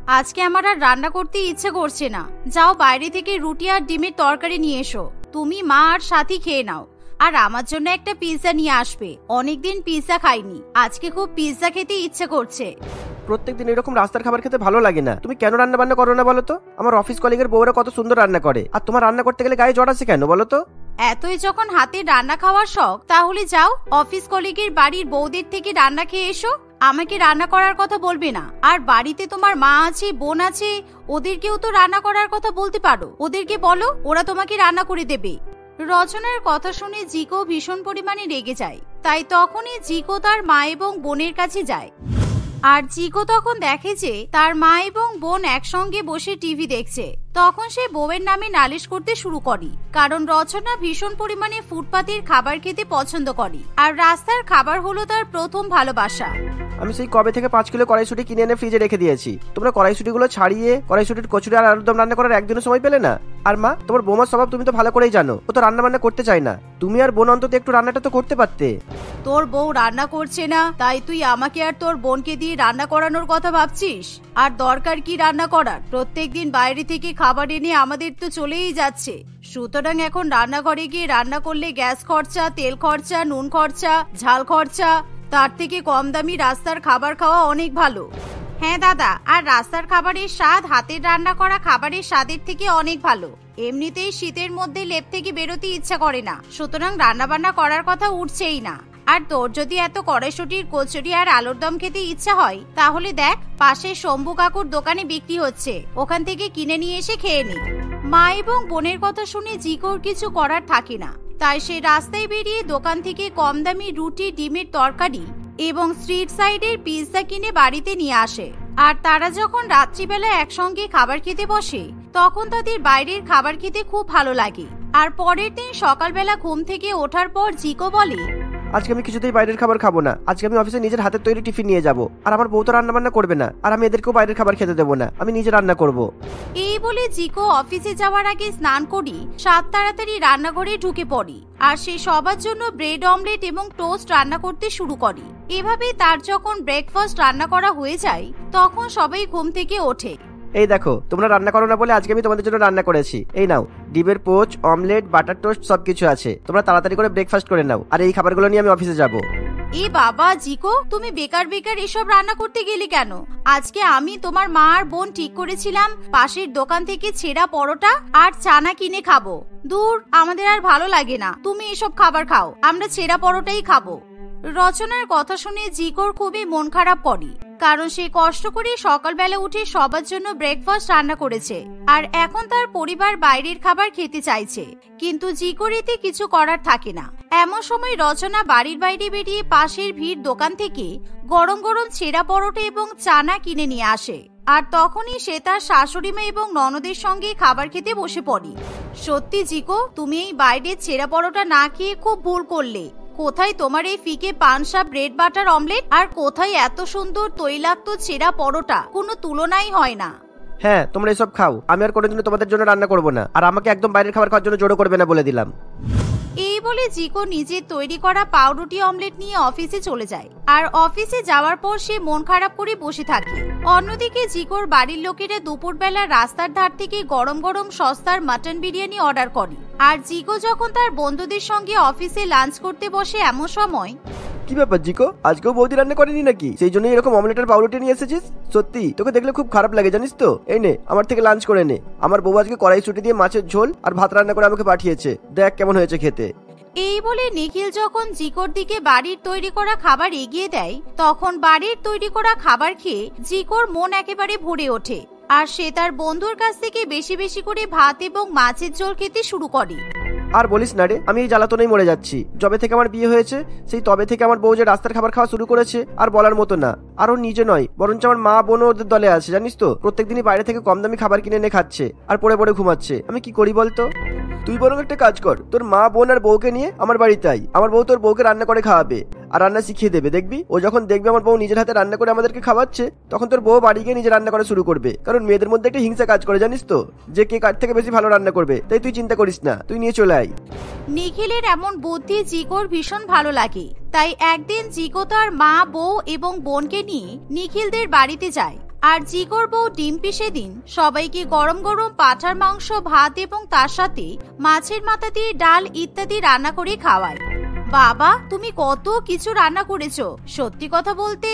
আজকে আমার আর রান্না করতে ইচ্ছে করছে না। যাও বাইরে থেকে রুটি আর ডিমের তরকারি নিয়ে এসো। তুমি মা আর সাথী খেয়ে নাও। আর আমার জন্য একটা পিৎজা নিয়ে আসবে। অনেকদিন পিৎজা খাইনি, আজকে খুব পিৎজা খেতে ইচ্ছে করছে। প্রত্যেকদিন এরকম রাস্তার খাবার খেতে ভালো লাগে না। তুমি কেন রান্না বান্না করো না বলো তো? আমার অফিস কলিগের বউরা কত সুন্দর রান্না করে, আর তোমার রান্না করতে গেলে গায়ে জ্বর আছে কেন বলো তো? এতই যখন হাতে রান্না খাওয়ার শখ, তাহলে যাও অফিস কলিগের বাড়ির বউদের থেকে রান্না খেয়ে এসো। আমাকে রান্না করার কথা বলবে না। আর বাড়িতে তোমার মা আছে, বোন আছে, ওদেরকেও তো রান্না করার কথা বলতে পারো। ওদেরকে বলো, ওরা তোমাকে রান্না করে দেবে। রচনার কথা শুনে জিকো ভীষণ পরিমাণে রেগে যায়। তাই তখনই জিকো তার মা এবং বোনের কাছে যায়। আর জিকো তখন দেখে যে তার মা এবং বোন একসঙ্গে বসে টিভি দেখছে। তখন সে বউয়ের নামে নালিশ করতে শুরু করে, কারণ রচনা ভীষণ পরিমাণে ফুটপাতের খাবার খেতে পছন্দ করে, আর রাস্তার খাবার হলো তার প্রথম ভালোবাসা। আমি সেই কবে থেকে 5 কিলো কড়াইশুঁটি কিনে এনে ফ্রিজে রেখে দিয়েছি। তোমরা কড়াইশুঁটিগুলো ছাড়িয়ে কড়াইশুঁটির কচুরি আর আলুর দম রান্না করার একদিনও সময় পেলে না। আর মা, তোমার বৌমার স্বভাব তুমি তো ভালো করেই জানো, ও তো রান্না বান্না করতে চায় না। তুমি আর বোন অন্তত একটু রান্নাটা তো করতে পারতে। তোর বউ রান্না করছে না, তাই তুই আমাকে আর তোর বোনকে দিয়ে রান্না করানোর কথা ভাবছিস? আর দরকার কি রান্না করার? প্রত্যেকদিন বাইরে থেকে খাবার এনে আমাদের তো চলেই যাচ্ছে। সুতরাং এখন রান্নাঘরে গিয়ে রান্না করলে গ্যাস খরচা, তেল খরচা, নুন খরচা, ঝাল খরচা, তার থেকে কম দামি রাস্তার খাবার খাওয়া অনেক ভালো। হ্যাঁ দাদা, আর রাস্তার খাবারের স্বাদ হাতের রান্না করা খাবারের স্বাদের থেকে অনেক ভালো। এমনিতেই শীতের মধ্যে লেপ থেকে বেরোতে ইচ্ছা করে না, সুতরাং রান্না বান্না করার কথা উঠছেই না। আর তোর যদি এত কড়াইশুঁটির কচুরি আর আলুর দম খেতে ইচ্ছা হয়, তাহলে দেখ পাশে শম্ভু কাকুর দোকানে বিক্রি হচ্ছে, ওখান থেকে কিনে নিয়ে এসে খেয়ে নি। মা এবং বোনের কথা শুনে জিকোর কিছু করার থাকে না। তাই সে রাস্তায় বেরিয়ে দোকান থেকে কম দামি রুটি, ডিমের তরকারি এবং স্ট্রিট সাইডের পিৎজা কিনে বাড়িতে নিয়ে আসে। আর তারা যখন রাত্রিবেলা একসঙ্গে খাবার খেতে বসে, তখন তাদের বাইরের খাবার খেতে খুব ভালো লাগে। আর পরের দিন সকালবেলা ঘুম থেকে ওঠার পর জিকো বলে, আজকে আমি কিছুতেই বাইরের খাবার খাবো না। আজকে আমি অফিসে নিজের হাতের তৈরি টিফিন নিয়ে যাব। আর আমার বউ তো রান্না বান্না করবে না, আর আমি এদেরকেও বাইরের খাবার খেতে দেবো না। আমি নিজে রান্না করব। এই বলে জিকো অফিসে যাওয়ার আগে স্নান করি সাত তাড়াতাড়ি রান্নাঘরে ঢুকে পড়ি। আর সে সবার জন্য ব্রেড অমলেট এবং টোস্ট রান্না করতে শুরু করে। এভাবে তার যখন ব্রেকফাস্ট রান্না করা হয়ে যায়, তখন সবাই ঘুম থেকে ওঠে। এই দেখো, তোমরা রান্না করো না বলে আজকে আমি তোমাদের জন্য রান্না করেছি। এই নাও, ডিমের পোচ, অমলেট, বাটার টোস্ট সবকিছু আছে। তোমরা তাড়াতাড়ি করে ব্রেকফাস্ট করে নাও, আর এই খাবারগুলো নিয়ে আমি অফিসে যাব। এ বাবা জিকো, তুমি বেকার বেকার এসব রান্না করতে গেলে কেন? আজকে আমি, তোমার মা আর বোন ঠিক করেছিলাম পাশের দোকান থেকে ছেঁড়া পরোটা আর চানা কিনে খাবো। দূর, আমাদের আর ভালো লাগে না তুমি এসব খাবার খাও, আমরা ছেঁড়া পরোটাই খাবো। রচনার কথা শুনে জিকোর খুবই মন খারাপ করে, কারণ সে কষ্ট করে সকালবেলা উঠে সবার জন্য ব্রেকফাস্ট রান্না করেছে, আর এখন তার পরিবার বাইরের খাবার খেতে চাইছে। কিন্তু জিকোর এতে কিছু করার থাকে না। এমন সময় রচনা বাড়ির বাইরে বেরিয়ে পাশের ভিড় দোকান থেকে গরম গরম ছেঁড়া পরোটা এবং চানা কিনে নিয়ে আসে। আর তখনই সে তার শাশুড়ি মা এবং ননদের সঙ্গে খাবার খেতে বসে পড়ে। সত্যি জিকো, তুমি এই বাইরের ছেঁড়া পরোটা না খেয়ে খুব ভুল করলে। কোথায় তোমার এই ফিকে পানসা ব্রেড বাটার অমলেট, আর কোথায় এত সুন্দর তৈলাক্ত ছেঁড়া পরোটা? কোনো তুলনাই হয় না। হ্যাঁ, তোমরা এসব খাও, আমি আর কোনোদিনও তোমাদের জন্য রান্না করবো না। আর আমাকে একদম বাইরের খাবার খাওয়ার জন্য জোরও করবে না বলে দিলাম। এই বলে জিকো নিজের তৈরি করা পাউরুটি অমলেট নিয়ে অফিসে চলে যায়। আর অফিসে যাওয়ার পর সে মন খারাপ করে বসে থাকে। অন্যদিকে জিকোর বাড়ির লোকেরা দুপুরবেলা রাস্তার ধার থেকে গরম গরম সস্তার মাটন বিরিয়ানি অর্ডার করে। আর জিকো যখন তার বন্ধুদের সঙ্গে অফিসে লাঞ্চ করতে বসে, এমন সময়, কি ব্যাপার জিকো, আজকেও বৌদি রান্না করেনি নাকি? সেই জন্যই এরকম অমলেট আর পাউরুটি নিয়ে এসেছিস? সত্যি তোকে দেখলে খুব খারাপ লাগে জানিস তো। এই নে, আমার থেকে লাঞ্চ করে নে। আমার বউ আজকে কড়াইশুঁটি দিয়ে মাছের ঝোল আর ভাত রান্না করে আমাকে পাঠিয়েছে, দেখ কেমন হয়েছে খেতে। এই বলে নিখিল যখন জিকোর দিকে বাড়ির তৈরি করা খাবার এগিয়ে দেয়, তখন বাড়ির তৈরি করা খাবার খেয়ে জিকোর মন একেবারে ভরে ওঠে। আর সে তার বন্ধুর কাছ থেকে বেশি বেশি করে ভাত এবং মাছের ঝোল খেতে শুরু করে। আর বলিস না রে, আমি এই জ্বালাতনেই মরে যাচ্ছি। যবে থেকে আমার বিয়ে হয়েছে, সেই তবে থেকে আমার বউ যে রাস্তার খাবার খাওয়া শুরু করেছে, আর বলার মতো না। আর ও নিজে নয়, বরঞ্চ আমার মা বোনও ওদের দলে আছে জানিস তো। প্রত্যেকদিনই বাইরে থেকে কম দামি খাবার কিনে এনে খাচ্ছে আর পড়ে পড়ে ঘুমাচ্ছে। আমি কি করি বলতো? তুই বরং একটা কাজ কর, তোর মা বোন আর বউকে নিয়ে আমার বাড়িতে আই। আমার বউ তোর বউকে রান্না করে খাওয়াবে আর রান্না শিখিয়ে দেবে। দেখবি, ও যখন দেখবে আমার বউ নিজের হাতে রান্না করে আমাদেরকে খাওয়াচ্ছে, তখন তোর বউ বাড়ি গিয়ে নিজে রান্না করা শুরু করবে। কারণ মেয়েদের মধ্যে একটা হিংসা কাজ করে জানিস তো, যে কে কার থেকে বেশি ভালো রান্না করবে। তাই তুই চিন্তা করিস না, তুই নিয়ে চলে আয়। নিখিলের এমন বুদ্ধি জিকোর ভীষণ ভালো লাগে। তাই একদিন জিকো তার মা, বউ এবং বোনকে নিয়ে নিখিলদের বাড়িতে যায়। আর জিকোর বউ ডিম্পি সেদিন সবাইকে গরম গরম পাঁঠার মাংস, ভাত এবং তার সাথে মাছের মাথা দিয়ে ডাল ইত্যাদি রান্না করে খাওয়ায়। বাবা, তুমি কত কিছু রান্না করেছো। সত্যি কথা বলতে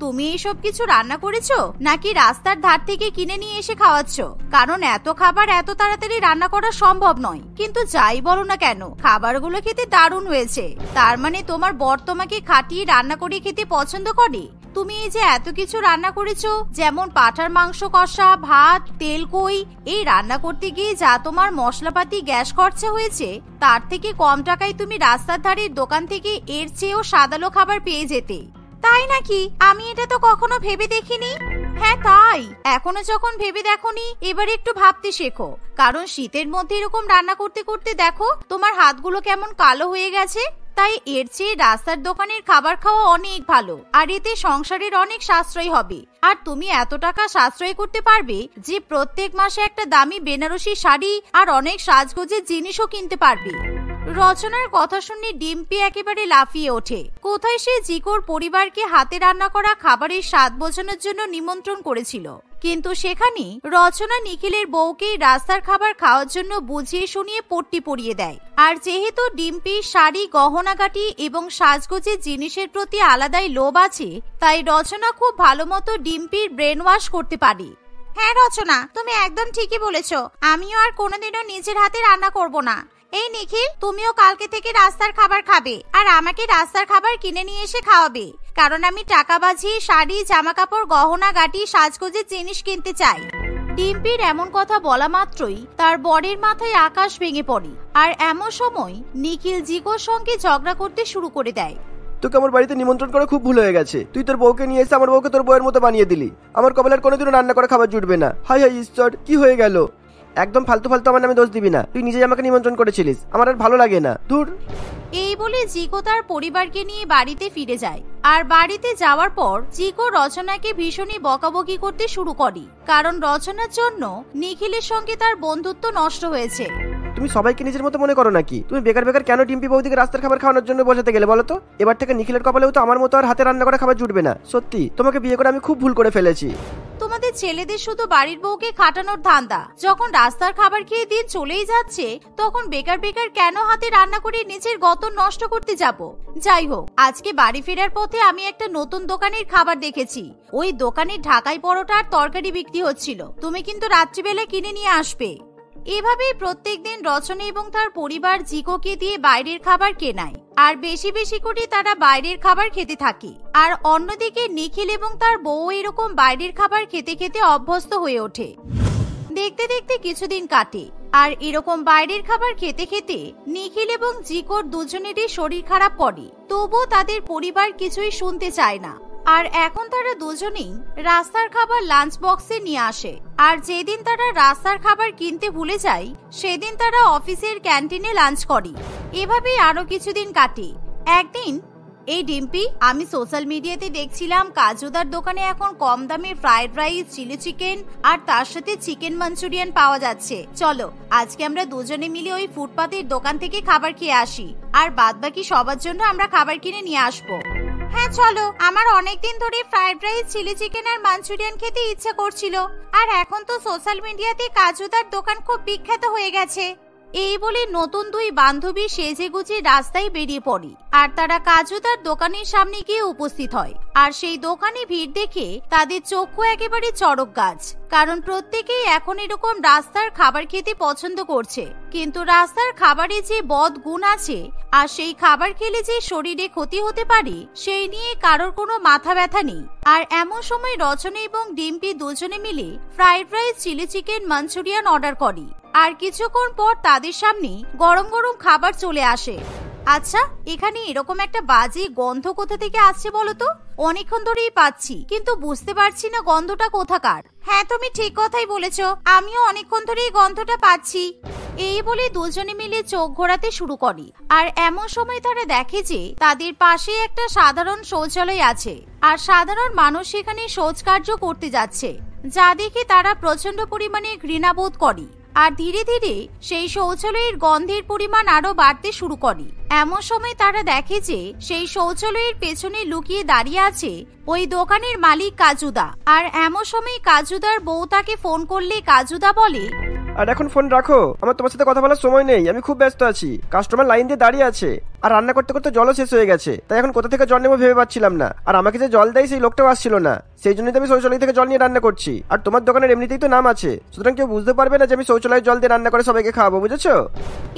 তুমি এইসব কিছু রান্না করেছো নাকি রাস্তার ধার থেকে কিনে নিয়ে এসে খাওয়াচ্ছ? কারণ এত খাবার এত তাড়াতাড়ি রান্না করা সম্ভব নয়। কিন্তু যাই বলো না কেন, খাবারগুলো খেতে দারুণ হয়েছে। তার মানে তোমার বর তোমাকে খাটিয়ে রান্না করে খেতে পছন্দ করে। তুমি এই যে এত কিছু রান্না করেছো, যেমন পাঁঠার মাংস কষা, ভাত, তেল কই, এই রান্না করতে গিয়ে যা তোমার মশলাপাতি গ্যাস খরচা হয়েছে, তার থেকে কম টাকায় তুমি রাস্তার ধারের দোকান থেকে এর চেয়েও স্বাদালো খাবার পেয়ে যেতে। তাই নাকি? আমি এটা তো কখনো ভেবে দেখিনি। হ্যাঁ তাই, এখনো যখন ভেবে দেখোনি, এবার একটু ভাবতে শেখো। কারণ শীতের মধ্যে এরকম রান্না করতে করতে দেখো তোমার হাতগুলো কেমন কালো হয়ে গেছে। তাই এর চেয়ে রাস্তার দোকানের খাবার খাওয়া অনেক ভালো, আর এতে সংসারের অনেক সাশ্রয় হবে। আর তুমি এত টাকা সাশ্রয় করতে পারবে যে প্রত্যেক মাসে একটা দামি বেনারসি শাড়ি আর অনেক সাজগোজের জিনিসও কিনতে পারবে। রচনার কথা শুনে ডিম্পি একেবারে লাফিয়ে ওঠে। কোথায় সে জিকোর পরিবারকে হাতে রান্না করা খাবারের স্বাদ বোঝানোর জন্য নিমন্ত্রণ করেছিল, কিন্তু সেখানে রচনা নিখিলের বউকে রাস্তার খাবার খাওয়ার জন্য বুঝিয়ে শুনিয়ে পট্টি পরিয়ে দেয়। আর যেহেতু ডিম্পির শাড়ি, গহনাগাটি এবং সাজগোজের জিনিসের প্রতি আলাদাই লোভ আছে, তাই রচনা খুব ভালো মতো ডিম্পির ব্রেন ওয়াশ করতে পারে। হ্যাঁ রচনা, তুমি একদম ঠিকই বলেছো। আমিও আর কোনোদিনও নিজের হাতে রান্না করব না। এই নিখিল, তুমিও কালকে থেকে রাস্তার খাবার খাবে, আর আমাকে রাস্তার খাবার কিনে নিয়ে এসে খাওয়াবে। কারণ আমি টাকা বাজিয়ে শাড়ি, জামা কাপড়, গহনা গাটি, সাজগোজের জিনিস কিনতে চাই। ডিম্পির এমন কথা বলা মাত্রই তার বরের মাথায় আকাশ ভেঙে পড়ে। আর এমন সময় নিখিল জিকোর সঙ্গে ঝগড়া করতে শুরু করে দেয়। তোকে আমার বাড়িতে নিমন্ত্রণ করা খুব ভুল হয়ে গেছে। তুই তোর বউকে নিয়ে এসে আমার বউকে তোর বউয়ের মতো বানিয়ে দিলি। আমার কপালের কোনোদিনও রান্না করা খাবার জুটবে না। হাই হাই ঈশ্বর, কি হয়ে গেল? একদম ফালতু ফালতু আমার নামে দোষ দিবি না। তুই নিজেই আমাকে নিমন্ত্রণ করেছিলিস, আমার আর ভালো লাগে না। ধুর। এই বলে জিকো তার পরিবারকে নিয়ে বাড়িতে ফিরে যায়। আর বাড়িতে যাওয়ার পর জিকো রচনাকে ভীষণই বকাবকি করতে শুরু করে, কারণ রচনার জন্য নিখিলের সঙ্গে তার বন্ধুত্ব নষ্ট হয়েছে। তুমি সবাইকে নিজের মতো মনে করো নাকি? তুমি বেকার বেকার কেন ডিম্পি বৌদিকে রাস্তার খাবার খাওয়ানোর জন্য বোঝাতে গেলে বলো তো? এবার থেকে নিখিলের কপালেও তো আমার মতো আর হাতে রান্না করা খাবার জুটবে না। সত্যি, তোমাকে বিয়ে করে আমি খুব ভুল করে ফেলেছি। তোমাদের ছেলেদের শুধু বাড়ির বউকে খাটানোর ধান্দা। যখন রাস্তার খাবার খেয়ে দিন চলেই যাচ্ছে, তখন বেকার বেকার কেন হাতে রান্না করে নিজের গতন নষ্ট করতে যাব? যাই হোক, আজকে বাড়ি ফেরার পথে আমি একটা নতুন দোকানের খাবার দেখেছি। ওই দোকানে ঢাকাই পরোটা আর তরকারি বিক্রি হচ্ছিল। তুমি কিন্তু রাত্রিবেলা কিনে নিয়ে আসবে। এভাবেই প্রত্যেকদিন রচনা এবং তার পরিবার জিকোকে দিয়ে বাইরের খাবার কেনায়, আর বেশি বেশি করে তারা বাইরের খাবার খেতে থাকে। আর অন্যদিকে নিখিল এবং তার বউ এরকম বাইরের খাবার খেতে খেতে অভ্যস্ত হয়ে ওঠে। দেখতে দেখতে কিছুদিন কাটে, আর এরকম বাইরের খাবার খেতে খেতে নিখিল এবং জিকোর দুজনেরই শরীর খারাপ করে। তবুও তাদের পরিবার কিছুই শুনতে চায় না। আর এখন তারা দুজনেই রাস্তার খাবার লাঞ্চ বক্সে নিয়ে আসে। আর যেদিন তারা রাস্তার খাবার কিনতে ভুলে যায়, সেদিন তারা অফিসের ক্যান্টিনে লাঞ্চ করে। এভাবেই আরো কিছুদিন কাটে। একদিন, এই ডিম্পি, আমি সোশ্যাল মিডিয়াতে দেখছিলাম কাজুদার দোকানে এখন কম দামে ফ্রাইড রাইস, চিলি চিকেন আর তার সাথে চিকেন মাঞ্চুরিয়ান পাওয়া যাচ্ছে। চলো আজকে আমরা দুজনে মিলে ওই ফুটপাতের দোকান থেকে খাবার খেয়ে আসি, আর বাদবাকি সবার জন্য আমরা খাবার কিনে নিয়ে আসবো। হ্যাঁ চলো, আমার অনেকদিন ধরে ফ্রাইড রাইস, চিলি চিকেন আর মাঞ্চুরিয়ান খেতে ইচ্ছা করছিল। আর এখন তো সোশ্যাল মিডিয়াতে কাজুদার দোকান খুব বিখ্যাত হয়ে গেছে। এই বলে নতুন দুই বান্ধবী সেজে গুজে রাস্তায় বেরিয়ে পড়ে। আর তারা কাজুদার দোকানের সামনে গিয়ে উপস্থিত হয়। আর সেই দোকানে ভিড় দেখে তাদের চক্ষু একেবারে চড়ক গাছ, কারণ প্রত্যেকেই এখন এরকম রাস্তার খাবার খেতে পছন্দ করছে। কিন্তু রাস্তার খাবারে যে বদ গুণ আছে, আর সেই খাবার খেলে যে শরীরে ক্ষতি হতে পারে, সেই নিয়ে কারোর কোনো মাথা ব্যথা নেই। আর এমন সময় রচনা এবং ডিম্পি দুজনে মিলে fried rice, chilli chicken, manchurian order করে। আর কিছুক্ষণ পর তাদের সামনে গরম গরম খাবার চলে আসে। আচ্ছা, এখানে এরকম একটা বাজে গন্ধ কোথা থেকে আসছে বলো তো? অনেকক্ষণ ধরেই পাচ্ছি, কিন্তু বুঝতে পারছি না গন্ধটা কোথাকার। হ্যাঁ, তুমি ঠিক কথাই বলেছো, আমিও অনেকক্ষণ ধরেই গন্ধটা পাচ্ছি। এই বলে দুজনে মিলে চোখ ঘোরাতে শুরু করে। আর এমন সময় তারা দেখে যে তাদের পাশে একটা সাধারণ শৌচালয় আছে, আর সাধারণ মানুষ সেখানে শৌচকার্য করতে যাচ্ছে, যা দেখে তারা প্রচন্ড পরিমাণে ঘৃণাবোধ করে। আর ধীরে ধীরে সেই শৌচালয়ের গন্ধের পরিমাণ আরো বাড়তে শুরু করে। এমন সময় তারা দেখে যে সেই শৌচালয়ের পেছনে লুকিয়ে দাঁড়িয়ে আছে ওই দোকানের মালিক কাজুদা। আর এমন সময় কাজুদার বউ তাকে ফোন করলে কাজুদা বলে, আর এখন ফোন রাখো, আমার তোমার সাথে কথা বলার সময় নেই, আমি খুব ব্যস্ত আছি। কাস্টমার লাইন দিয়ে দাঁড়িয়ে আছে, আর রান্না করতে করতে জলও শেষ হয়ে গেছে, তাই এখন কোথা থেকে জল নেবো ভেবে পাচ্ছিলাম না। আর আমাকে যে জল দেয় সেই লোকটাও আসছিল না, সেই জন্যই তো আমি শৌচালয় থেকে জল নিয়ে রান্না করছি। আর তোমার দোকানের এমনিতেই তো নাম আছে, সুতরাং কেউ বুঝতে পারবে না যে আমি শৌচালয়ের জল দিয়ে রান্না করে সবাইকে খাওয়াবো, বুঝেছো?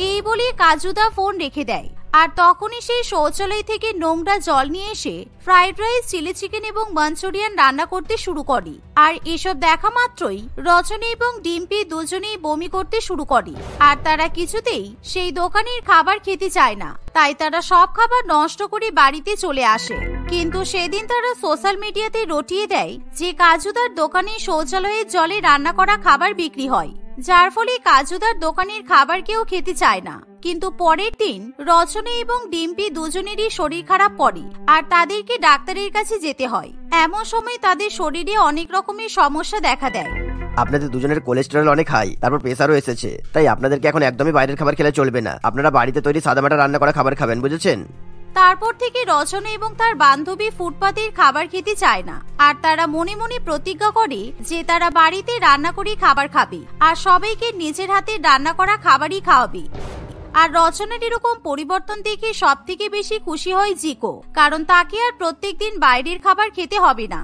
এই বলে কাজুদা ফোন রেখে দেয়। আর তখনই সেই শৌচালয় থেকে নোংরা জল নিয়ে এসে ফ্রাইড রাইস, চিলি চিকেন এবং মাঞ্চুরিয়ান রান্না করতে শুরু করে। আর এসব দেখা মাত্রই রজনী এবং ডিম্পি দুজনেই বমি করতে শুরু করে। আর তারা কিছুতেই সেই দোকানের খাবার খেতে চায় না, তাই তারা সব খাবার নষ্ট করে বাড়িতে চলে আসে। কিন্তু সেদিন তারা সোশ্যাল মিডিয়াতে রটিয়ে দেয় যে কাজুদার দোকানে শৌচালয়ের জলে রান্না করা খাবার বিক্রি হয়, যার ফলে কাজুদার দোকানের খাবার কেউ খেতে চায় না। কিন্তু পরের দিন রচনা এবং ডিম্পি দুজনেরই শরীর খারাপ পড়ে আর তাদেরকে ডাক্তারের কাছে যেতে হয়। এমন সময় তাদের শরীরে অনেক রকমের সমস্যা দেখা দেয়। আপনাদের দুজনের কোলেস্টেরল অনেক হাই, তারপর প্রেসারও এসেছে, তাই আপনাদেরকে এখন একদমই বাইরের খাবার খেলে চলবে না। আপনারা বাড়িতে তৈরি সাদামাটা রান্না করা খাবার খাবেন, বুঝেছেন? তারপর থেকে রচনা এবং তার বান্ধবী ফুটপাতের খাবার খেতে চায় না। আর তারা মনে মনে প্রতিজ্ঞা করে যে তারা বাড়িতে রান্না করে খাবার খাবে আর সবাইকে নিজের হাতে রান্না করা খাবারই খাওয়াবে। আর রচনার এরকম পরিবর্তন দেখে সব থেকে বেশি খুশি হয় জিকো, কারণ তাকে আর প্রত্যেকদিন বাইরের খাবার খেতে হবে না।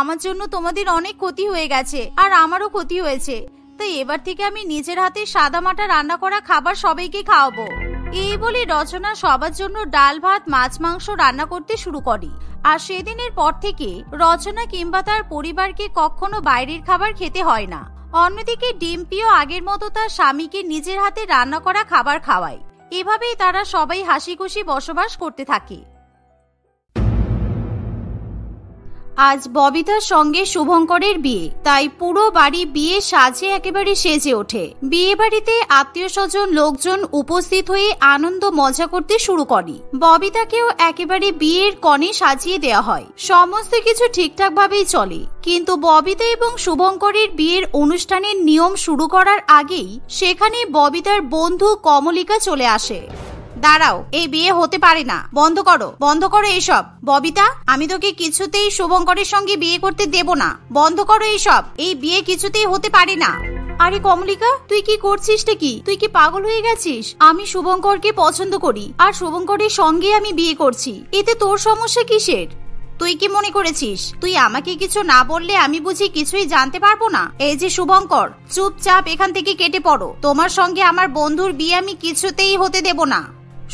আমার জন্য তোমাদের অনেক ক্ষতি হয়ে গেছে আর আমারও ক্ষতি হয়েছে, তাই এবার থেকে আমি নিজের হাতে সাদামাটা রান্না করা খাবার সবাইকে খাওয়াবো। এই বলে রচনা সবার জন্য ডাল, ভাত, মাছ, মাংস রান্না করতে শুরু করে। আর সেদিনের পর থেকে রচনা কিংবা তার পরিবারকে কখনো বাইরের খাবার খেতে হয় না। অন্যদিকে ডিম্পিও আগের মতো তার স্বামীকে নিজের হাতে রান্না করা খাবার খাওয়ায়। এভাবেই তারা সবাই হাসি খুশি বসবাস করতে থাকে। আজ ববিতার সঙ্গে শুভঙ্করের বিয়ে, তাই পুরো বাড়ি বিয়ে সাজে একেবারে সেজে ওঠে। বিয়ে বাড়িতে আত্মীয় স্বজন লোকজন উপস্থিত হয়ে আনন্দ মজা করতে শুরু করে। ববিতাকেও একেবারে বিয়ের কনে সাজিয়ে দেওয়া হয়। সমস্ত কিছু ঠিকঠাক ভাবেই চলে, কিন্তু ববিতা এবং শুভঙ্করের বিয়ের অনুষ্ঠানের নিয়ম শুরু করার আগেই সেখানে ববিতার বন্ধু কমলিকা চলে আসে। দাঁড়াও, এই বিয়ে হতে পারে না, বন্ধ করো এইসব। ববিতা, আমি তোকে কিছুতেই শুভঙ্করের সঙ্গে বিয়ে করতে দেব না, বন্ধ করো এইসব, এই বিয়ে কিছুতেই হতে পারে না। আরে কমলিকা, তুই কি করছিসটা কি? তুই কি পাগল হয়ে গেছিস? আমি শুভঙ্করকে পছন্দ করি আর শুভঙ্করের সঙ্গে আমি বিয়ে করছি, এতে তোর সমস্যা কিসের? তুই কি মনে করেছিস তুই আমাকে কিছু না বললে আমি বুঝি কিছুই জানতে পারবো না? এই যে শুভঙ্কর, চুপচাপ এখান থেকে কেটে পড়ো। তোমার সঙ্গে আমার বন্ধুর বিয়ে আমি কিছুতেই হতে দেব না।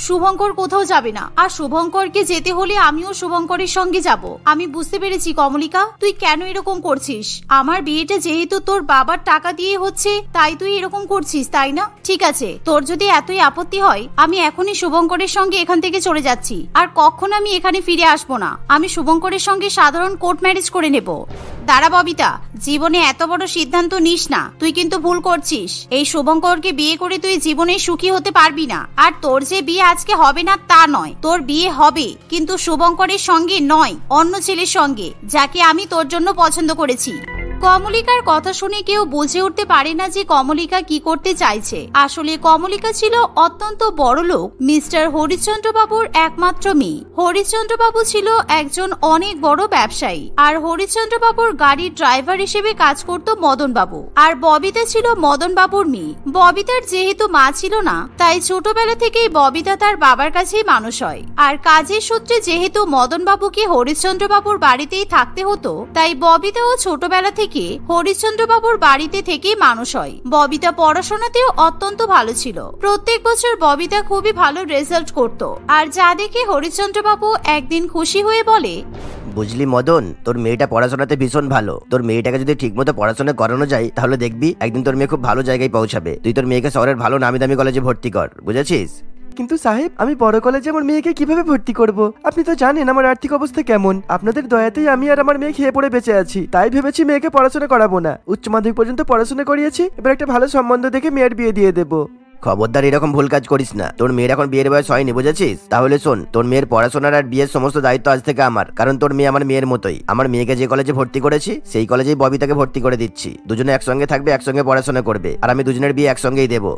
শুভঙ্কর কোথাও যাবে না, আর শুভঙ্করকে যেতে হলে আমিও শুভঙ্করের সঙ্গে যাব। আমি বুঝতে পেরেছি কমলিকা, তুই কেন এরকম করছিস। আমার বিয়েটা যেহেতু তোর বাবার টাকা দিয়ে হচ্ছে, তাই তুই এরকম করছিস, তাই না? ঠিক আছে, তোর যদি এতই আপত্তি হয়, আমি এখনই শুভঙ্করের সঙ্গে এখান থেকে চলে যাচ্ছি, আর কখনো আমি এখানে ফিরে আসবো না। আমি শুভঙ্করের সঙ্গে সাধারণ কোর্ট ম্যারেজ করে নেব। দাঁড়া ববিতা, জীবনে এত বড় সিদ্ধান্ত নিস না, তুই কিন্তু ভুল করছিস। এই শুভঙ্করকে বিয়ে করে তুই জীবনে সুখী হতে পারবি না। আর তোর যে বিয়ে আজকে হবে না তা নয়, তোর বিয়ে হবে, কিন্তু শুভঙ্করের সঙ্গে নয়, অন্য ছেলের সঙ্গে, যাকে আমি তোর জন্য পছন্দ করেছি। কমলিকার কথা শুনে কেউ বুঝে উঠতে পারে না যে কমলিকা কি করতে চাইছে। আসলে কমলিকা ছিল অত্যন্ত বড় লোক মিস্টার হরিশ্চন্দ্র বাবুর একমাত্র মেয়ে। হরিশ্চন্দ্র বাবু ছিল একজন অনেক বড় ব্যবসায়ী, আর হরিশ্চন্দ্র বাবুর গাড়ির ড্রাইভার হিসেবে কাজ করত মদন বাবু। আর ববিতা ছিল মদন বাবুর মেয়ে। ববিতার যেহেতু মা ছিল না, তাই ছোটবেলা থেকেই ববিতা তার বাবার কাছেই মানুষ হয়। আর কাজের সূত্রে যেহেতু মদন বাবুকে হরিশ্চন্দ্র বাবুর বাড়িতেই থাকতে হতো, তাই ববিতাও ছোটবেলা থেকে হরিশ্চন্দ্র বাবুর বাড়িতে থেকেই মানুষ হয়। ববিতা পড়াশোনাতেও অত্যন্ত ভালো ছিল। প্রত্যেক বছর ববিতা খুবই ভালো রেজাল্ট করত, আর যা দেখে হরিশ্চন্দ্র বাবু একদিন খুশি হয়ে বলে, বুঝলি মদন, তোর মেয়েটা পড়াশোনাতে ভীষণ ভালো। তোর মেয়েটাকে যদি ঠিকমতো পড়াশোনা করানো যায়, তাহলে দেখবি একদিন তোর মেয়ে খুব ভালো জায়গায় পৌঁছাবে। তুই তোর মেয়েকে শহরের ভালো নামি দামি কলেজে ভর্তি কর, বুঝেছিস? কিন্তু সাহেব, আমি বড় কলেজে আমার মেয়েকে কিভাবে ভর্তি করব? আপনি তো জানেন আমার আর্থিক অবস্থা কেমন। আপনাদের দয়াতেই আমি আর আমার মেয়ে খেয়ে পড়ে বেঁচে আছি, তাই ভেবেছি মেয়েকে পড়াশোনা করাবো না। উচ্চ মাধ্যমিক পর্যন্ত পড়াশোনা করিয়েছি, এবার একটা ভালো সম্বন্ধ দেখে মেয়ের বিয়ে দিয়ে দেবো। খবরদার এরকম ভুল কাজ করিস না। তোর মেয়ের এখন বিয়ের বয়স হয়নি, বুঝেছিস? তাহলে শোন, তোর মেয়ের পড়াশোনার আর বিয়ের সমস্ত দায়িত্ব আজ থেকে আমার, কারণ তোর মেয়ে আমার মেয়ের মতোই। আমার মেয়েকে যে কলেজে ভর্তি করেছি সেই কলেজেই ববিতাকে ভর্তি করে দিচ্ছি। দুজনে একসঙ্গে থাকবে, একসঙ্গে পড়াশোনা করবে, আর আমি দুজনের বিয়ে একসঙ্গেই দেবো।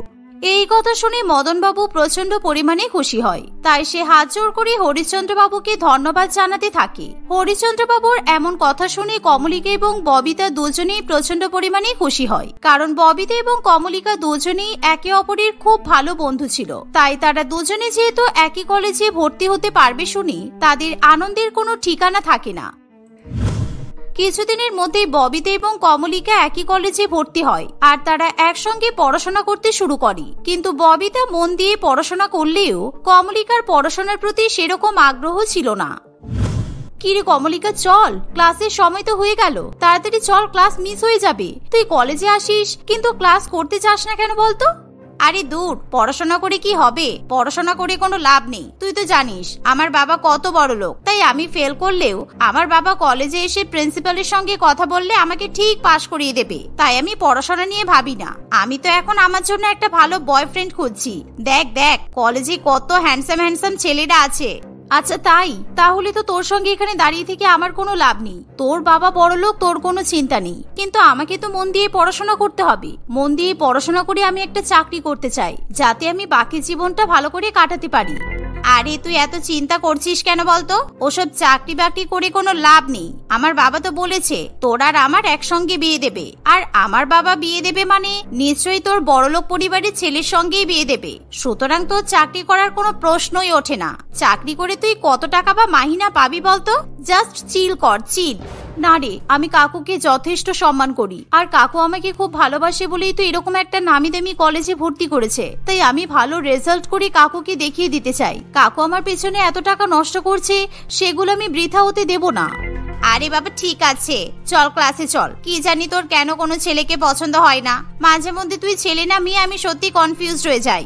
এই কথা শুনে মদনবাবু প্রচন্ড পরিমাণে খুশি হয়। তাই সে হাত জোড় করে হরিশ্চন্দ্রবাবুকে ধন্যবাদ জানাতে থাকে। হরিশ্চন্দ্রবাবুর এমন কথা শুনে কমলিকা এবং ববিতা দুজনেই প্রচন্ড পরিমাণে খুশি হয়, কারণ ববিতা এবং কমলিকা দুজনেই একে অপরের খুব ভালো বন্ধু ছিল। তাই তারা দুজনে যেহেতু একই কলেজে ভর্তি হতে পারবে শুনি তাদের আনন্দের কোনো ঠিকানা থাকে না। কিছুদিনের মধ্যেই ববিতা এবং কমলিকা একই কলেজে ভর্তি হয় আর তারা একসঙ্গে পড়াশোনা করতে শুরু করে। কিন্তু ববিতা মন দিয়ে পড়াশোনা করলেও কমলিকার পড়াশোনার প্রতি সেরকম আগ্রহ ছিল না। কিরে কমলিকা, চল, ক্লাসের সময় তো হয়ে গেল, তাড়াতাড়ি চল, ক্লাস মিস হয়ে যাবে। তুই কলেজে আসিস কিন্তু ক্লাস করতে চাস না কেন বলতো? আরে দূর, পড়াশোনা করে কি হবে? পড়াশোনা করে কোনো লাভ নেই। তুই তো জানিস আমার বাবা কত বড় লোক, তাই আমি ফেল করলেও আমার বাবা কলেজে এসে প্রিন্সিপালের সঙ্গে কথা বললে আমাকে ঠিক পাশ করিয়ে দেবে। তাই আমি পড়াশোনা নিয়ে ভাবি না। আমি তো এখন আমার জন্য একটা ভালো বয়ফ্রেন্ড খুঁজছি। দেখ দেখ, কলেজে কত হ্যান্ডসাম হ্যান্ডসাম ছেলেরা আছে। আচ্ছা তাই? তাহলে তো তোর সঙ্গে এখানে দাঁড়িয়ে থেকে আমার কোনো লাভ নেই। তোর বাবা বড় লোক, তোর কোনো চিন্তা নেই, কিন্তু আমাকে তো মন দিয়ে পড়াশোনা করতে হবে। মন দিয়ে পড়াশোনা করে আমি একটা চাকরি করতে চাই, যাতে আমি বাকি জীবনটা ভালো করে কাটাতে পারি। আরে তুই এত চিন্তা করছিস কেন বলতো? ওসব চাকরি বাকরি করে কোনো লাভ নেই। আমার বাবা তো বলেছে তোর আর আমার একসঙ্গে বিয়ে দেবে, আর আমার বাবা বিয়ে দেবে মানে নিশ্চয়ই তোর বড়লোক পরিবারের ছেলের সঙ্গেই বিয়ে দেবে। সুতরাং তোর চাকরি করার কোনো প্রশ্নই ওঠে না। চাকরি করে তুই কত টাকা বা মাহিনা পাবি বলতো? জাস্ট চিল কর, চিল। না রে, আমি কাকুকে যথেষ্ট সম্মান করি, আর কাকু আমাকে খুব ভালোবাসে বলেই তো এরকম একটা নামি দামি কলেজে ভর্তি করেছে। তাই আমি ভালো রেজাল্ট করে কাকুকে দেখিয়ে দিতে চাই। কাকু আমার পেছনে এত টাকা নষ্ট করছে, সেগুলো আমি বৃথা হতে দেব না। আরে বাবা ঠিক আছে, চল ক্লাসে চল। কি জানি তোর কেন কোনো ছেলেকে পছন্দ হয় না। মাঝে মধ্যে তুই ছেলে না মেয়ে আমি সত্যি কনফিউজড হয়ে যাই।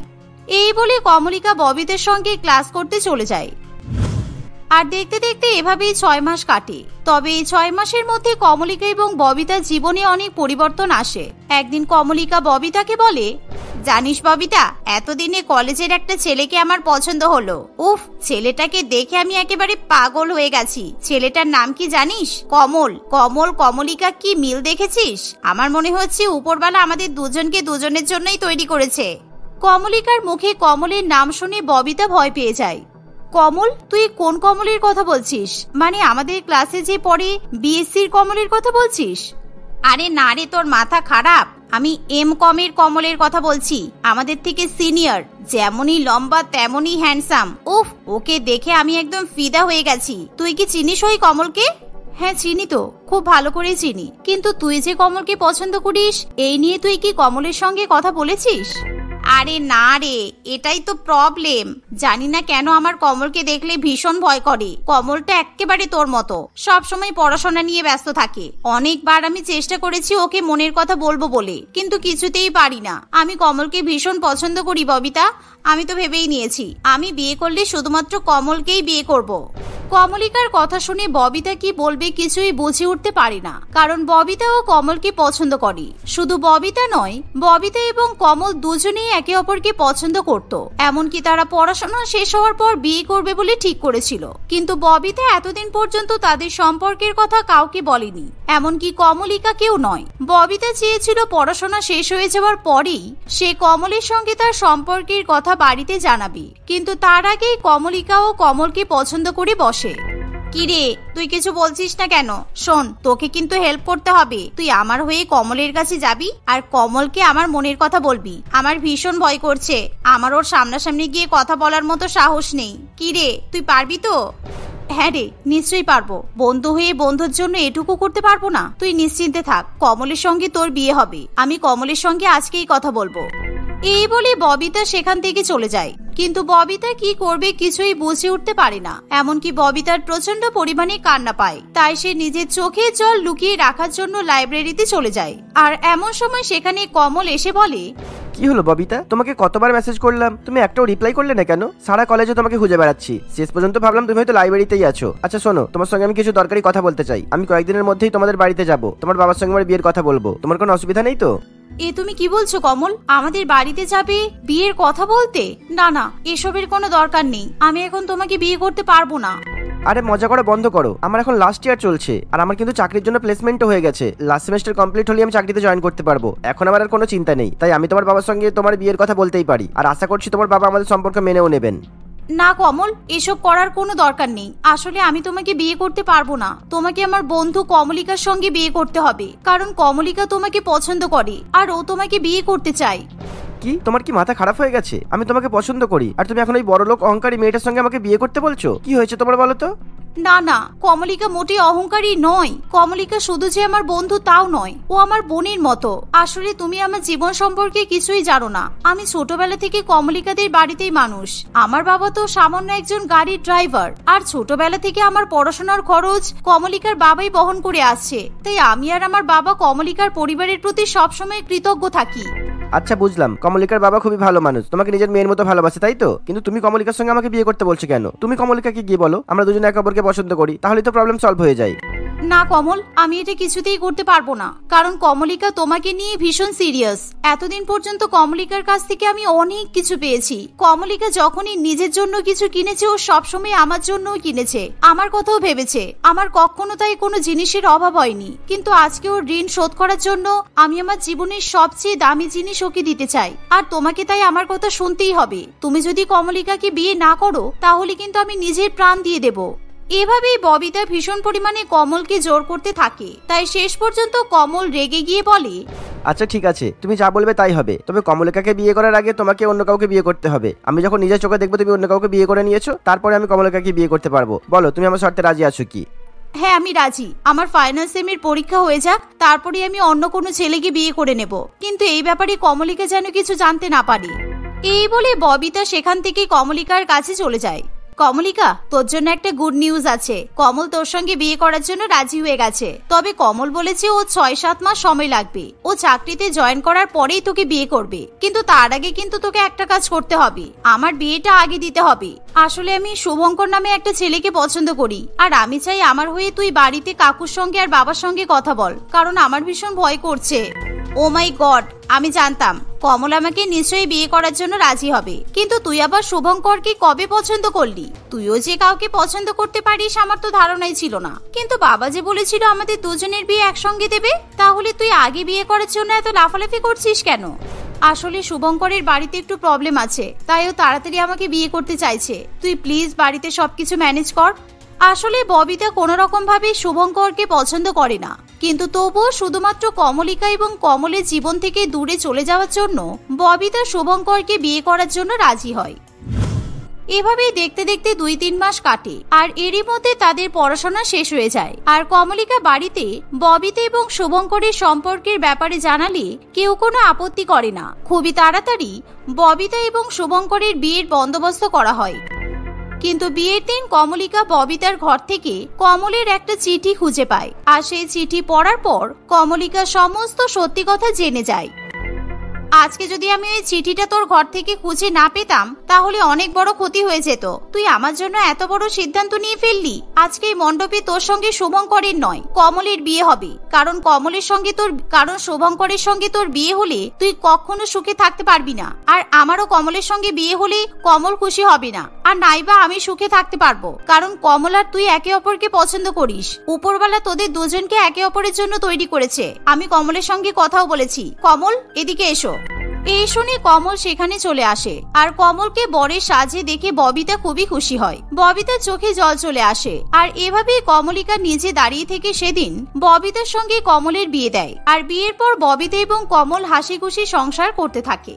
এই বলে কমলিকা ববিতার সঙ্গে ক্লাস করতে চলে যায়। আর দেখতে দেখতে এভাবেই 6 মাস কাটে। তবে এই 6 মাসের মধ্যে কমলিকা এবং ববিতার জীবনে অনেক পরিবর্তন আসে। একদিন কমলিকা ববিতাকে বলে, জানিস ববিতা, এতদিনে কলেজের একটা ছেলেকে আমার পছন্দ হলো। উফ, ছেলেটাকে দেখে আমি একেবারে পাগল হয়ে গেছি। ছেলেটার নাম কি জানিস? কমল। কমল কমলিকা কি মিল দেখেছিস? আমার মনে হচ্ছে উপরওয়ালা আমাদের দুজনকে দুজনের জন্যই তৈরি করেছে। কমলিকার মুখে কমলের নাম শুনে ববিতা ভয় পেয়ে যায়। কমল? তুই কোন কমলের কথা বলছিস? মানে আমাদের ক্লাসে যে পড়ে বিএসসির কমলের কথা বলছিস? আরে না রে, তোর মাথা খারাপ। আমি এম কমের কমলের কথা বলছি, আমাদের থেকে সিনিয়র। যেমনই লম্বা তেমনই হ্যান্ডসাম। উফ, ওকে দেখে আমি একদম ফিদা হয়ে গেছি। তুই কি চিনিস ওই কমলকে? হ্যাঁ চিনি তো, খুব ভালো করে চিনি। কিন্তু তুই যে কমলকে পছন্দ করিস, এই নিয়ে তুই কি কমলের সঙ্গে কথা বলেছিস? আরে না রে, এটাই তো প্রবলেম। জানি না কেন আমার কমলকে দেখলে ভীষণ ভয় করে। কমলটা একেবারে তোর মতো, সব সময় পড়াশোনা নিয়ে ব্যস্ত থাকে। অনেকবার আমি চেষ্টা করেছি ওকে মনের কথা বলবো বলে, কিন্তু কিছুতেই পারি না। আমি কমলকে ভীষণ পছন্দ করি ববিতা। আমি তো ভেবেই নিয়েছি আমি বিয়ে করলে শুধুমাত্র কমলকেই বিয়ে করব। কমলিকার কথা শুনে ববিতা কি বলবে কিছুই বুঝে উঠতে পারে না, কারণ ববিতা ও কমলকে পছন্দ করে। শুধু ববিতা নয়, ববিতা এবং কমল দুজনেই একে অপরকে পছন্দ করত। এমনকি তারা পড়াশোনা শেষ হওয়ার পর বিয়ে করবে বলে ঠিক করেছিল। কিন্তু ববিতা এতদিন পর্যন্ত তাদের সম্পর্কের কথা কাউকে বলেনি, এমনকি কমলিকাকেও নয়। ববিতা চেয়েছিল পড়াশোনা শেষ হয়ে যাওয়ার পরেই সে কমলের সঙ্গে তার সম্পর্কের কথা বাড়িতে জানাবে, কিন্তু তার আগেই কমলিকা ও কমলকে পছন্দ করে বসে। কিরে, তুই কিছু বলছিস না কেন? শোন, তোকে কিন্তু হেল্প করতে হবে। তুই আমার হয়ে কমলের কাছে যাবি আর কমলকে আমার মনের কথা বলবি। আমার ভীষণ ভয় করছে, আমার ওর সামনাসামনি গিয়ে কথা বলার মতো সাহস নেই। কিরে, তুই পারবি তো? হ্যাঁ রে, নিশ্চয়ই পারবো। বন্ধু হয়ে বন্ধুর জন্য এটুকু করতে পারবো না? তুই নিশ্চিন্তে থাক, কমলের সঙ্গে তোর বিয়ে হবে। আমি কমলের সঙ্গে আজকেই কথা বলবো। এই বলে ববিতা সেখান থেকে চলে যায়। কিন্তু ববিতা কি করবে কিছুই বুঝে উঠতে পারে না। এমনকি ববিতার প্রচন্ড পরিমাণে কান্না পায়। তাই সে নিজের চোখের জল লুকিয়ে রাখার জন্য লাইব্রেরিতে চলে যায়। আর এমন সময় সেখানে কমল এসে বলে, কি হলো ববিতা, তোমাকে কতবার মেসেজ করলাম, তুমি একটাও রিপ্লাই করলে না কেন? সারা কলেজে তোমাকে খুঁজে বেড়াচ্ছি। শেষ পর্যন্ত ভাবলাম তুমি হয়তো লাইব্রেরিতেই আছো। আচ্ছা শোনো, তোমার সঙ্গে আমি কিছু দরকারি কথা বলতে চাই। আমি কয়েকদিনের মধ্যেই তোমাদের বাড়িতে যাব। তোমার বাবার সঙ্গে আমার বিয়ের কথা বলবো। তোমার কোনো অসুবিধা নেই তো? এ তুমি কি বলছো কমল? আমাদের বাড়িতে যাবে বিয়ের কথা বলতে? না না, এসবের কোনো দরকার নেই। আমি এখন তোমাকে বিয়ে করতে পারবো না। আরে মজা করা বন্ধ করো। আমার এখন লাস্ট ইয়ার চলছে, আর আমার কিন্তু চাকরির জন্য প্লেসমেন্টও হয়ে গেছে। লাস্ট সেমেস্টার কমপ্লিট হলে আমি চাকরিতে জয়েন করতে পারবো। এখন আমার আর কোনো চিন্তা নেই। তাই আমি তোমার বাবার সঙ্গে তোমার বিয়ের কথা বলতেই পারি, আর আশা করছি তোমার বাবা আমাদের সম্পর্ক মেনেও নেবেন। না কমল, এসব করার কোনো দরকার নেই। আসলে আমি তোমাকে বিয়ে করতে পারবো না। তোমাকে আমার বন্ধু কমলিকার সঙ্গে বিয়ে করতে হবে, কারণ কমলিকা তোমাকে পছন্দ করে আর ও তোমাকে বিয়ে করতে চায়। কি, তোমার কি মাথা খারাপ হয়ে গেছে? আমি তোমাকে পছন্দ করি, আর তুমি এখন ওই বড়লোক অহংকারী মেয়েটার সঙ্গে আমাকে বিয়ে করতে বলছো? কি হয়েছে তোমার বলো তো? না না, কমলিকা মোটেই অহংকারী নয়। কমলিকা শুধু যে আমার বন্ধু তাও নয়, ও আমার বোনের মতো। আসলে তুমি আমার জীবন সম্পর্কে কিছুই জানো না। আমি ছোটবেলা থেকে কমলিকাদের বাড়িতেই মানুষ। আমার বাবা তো সামান্য একজন গাড়ির ড্রাইভার, আর ছোটবেলা থেকে আমার পড়াশোনার খরচ কমলিকার বাবাই বহন করে আসছে। তাই আমি আর আমার বাবা কমলিকার পরিবারের প্রতি সবসময় কৃতজ্ঞ থাকি। আচ্ছা বুঝলাম, কমলিকার বাবা খুবই ভালো মানুষ, তোমাকে নিজের মেয়ের মতো ভালোবাসে, তাই তো? কিন্তু তুমি কমলিকার সঙ্গে আমাকে বিয়ে করতে বলছো কেন? তুমি কমলিকাকে গিয়ে বলো আমরা দুজনে একে অপরকে পছন্দ করি, তাহলে তো প্রবলেম সলভ হয়ে যায়। না কমল, আমি এটা কিছুতেই করতে পারবো না, কারণ কমলিকা তোমাকে নিয়ে ভীষণ সিরিয়াস। এতদিন পর্যন্ত কমলিকার কাছ থেকে আমি অনেক কিছু পেয়েছি। কমলিকা যখনই নিজের জন্য কিছু কিনেছে, ও সবসময় আমার জন্যও কিনেছে, আমার কথাও ভেবেছে। আমার কখনো তাই কোনো জিনিসের অভাব হয়নি। কিন্তু আজকে ওর ঋণ শোধ করার জন্য আমি আমার জীবনের সবচেয়ে দামি জিনিস ওকে দিতে চাই, আর তোমাকে তাই আমার কথা শুনতেই হবে। তুমি যদি কমলিকাকে বিয়ে না করো, তাহলে কিন্তু আমি নিজের প্রাণ দিয়ে দেব। এভাবেই ববিতা ভীষণ পরিমাণে কমলকে জোর করতে থাকে। তাই শেষ পর্যন্ত কমল রেগে গিয়ে বলে, আচ্ছা ঠিক আছে, তুমি যা বলবে তাই হবে। তবে কমলিকাকে বিয়ে করার আগে তোমাকে অন্য কাউকে বিয়ে করতে হবে। আমি যখন নিজের চোখে দেখবো তুমি অন্য কাউকে বিয়ে করে নিয়েছো, তারপরে আমি কমলিকাকে বিয়ে করতে পারবো। বলো তুমি আমার শর্তে রাজি আছো কি? হ্যাঁ আমি রাজি। আমার ফাইনাল সেমের পরীক্ষা হয়ে যাক, তারপরে আমি অন্য কোনো ছেলেকে বিয়ে করে নেব। কিন্তু এই ব্যাপারে কমলিকা যেন কিছু জানতে না পারে। এই বলে ববিতা সেখান থেকে কমলিকার কাছে চলে যায়। কমলিকা, তোর জন্য একটা গুড নিউজ আছে। কমল তোর সঙ্গে বিয়ে করার জন্য রাজি হয়ে গেছে। তবে কমল বলেছে ও 6-7 মাস সময় লাগবে। ও চাকরিতে জয়েন করার পরেই তোকে বিয়ে করবে। কিন্তু তার আগে কিন্তু তোকে একটা কাজ করতে হবে, আমার বিয়েটা আগে দিতে হবে। আসলে আমি শুভঙ্কর নামে একটা ছেলেকে পছন্দ করি, আর আমি চাই আমার হয়ে তুই বাড়িতে কাকুর সঙ্গে আর বাবার সঙ্গে কথা বল, কারণ আমার ভীষণ ভয় করছে। ও মাই গড, আমি জানতাম কমল আমাকে নিশ্চয়ই বিয়ে করার জন্য রাজি হবে। কিন্তু তুই আবার শুভঙ্করকে কবে পছন্দ করলি? তুইও যে কাউকে পছন্দ করতে পারিস আমার তো ধারণাই ছিল না। কিন্তু বাবা যে বলেছিল আমাদের দুজনের বিয়ে একসঙ্গে দেবে, তাহলে তুই আগে বিয়ে করার জন্য এত লাফালাফি করছিস কেন? আসলে শুভঙ্করের বাড়িতে একটু প্রবলেম আছে, তাই ও তাড়াতাড়ি আমাকে বিয়ে করতে চাইছে। তুই প্লিজ বাড়িতে সবকিছু ম্যানেজ কর। আসলে ববিতা কোনো রকম ভাবে শুভঙ্করকে পছন্দ করে না, কিন্তু তবুও শুধুমাত্র কমলিকা এবং কমলের জীবন থেকে দূরে চলে যাওয়ার জন্য ববিতা শুভঙ্করকে বিয়ে করার জন্য রাজি হয়। এভাবেই দেখতে দেখতে 2-3 মাস কাটে, আর এরই মধ্যে তাদের পড়াশোনা শেষ হয়ে যায়। আর কমলিকা বাড়িতে ববিতা এবং শুভঙ্করের সম্পর্কের ব্যাপারে জানালে কেউ কোনো আপত্তি করে না। খুবই তাড়াতাড়ি ববিতা এবং শুভঙ্করের বিয়ের বন্দোবস্ত করা হয়। কিন্তু বিয়ের দিন কমলিকা ববিতার ঘর থেকে কমলের একটা চিঠি খুঁজে পায়, আর সেই চিঠি পড়ার পর কমলিকা সমস্ত সত্যি কথা জেনে যায়। আজকে যদি আমি এই চিঠিটা তোর ঘর থেকে খুঁজে না পেতাম, তাহলে অনেক বড় ক্ষতি হয়ে যেত। তুই আমার জন্য এত বড় সিদ্ধান্ত নিয়ে ফেললি। আজকে এই মণ্ডপে তোর সঙ্গে শুভঙ্করের নয়, কমলের বিয়ে হবে। কারণ শুভঙ্করের সঙ্গে তোর বিয়ে হলে তুই কখনো সুখে থাকতে পারবি না, আর আমারও কমলের সঙ্গে বিয়ে হলে কমল খুশি হবে না, আর নাইবা আমি সুখে থাকতে পারবো। কারণ কমল আর তুই একে অপরকে পছন্দ করিস। উপরওয়ালা তোদের দুজনকে একে অপরের জন্য তৈরি করেছে। আমি কমলের সঙ্গে কথাও বলেছি। কমল, এদিকে এসো। এই শুনে কমল সেখানে চলে আসে, আর কমলকে বরের সাজে দেখে ববিতা খুবই খুশি হয়। ববিতার চোখে জল চলে আসে, আর এভাবেই কমলিকা নিজে দাঁড়িয়ে থেকে সেদিন ববিতার সঙ্গে কমলের বিয়ে দেয়। আর বিয়ের পর ববিতা এবং কমল হাসি খুশি সংসার করতে থাকে।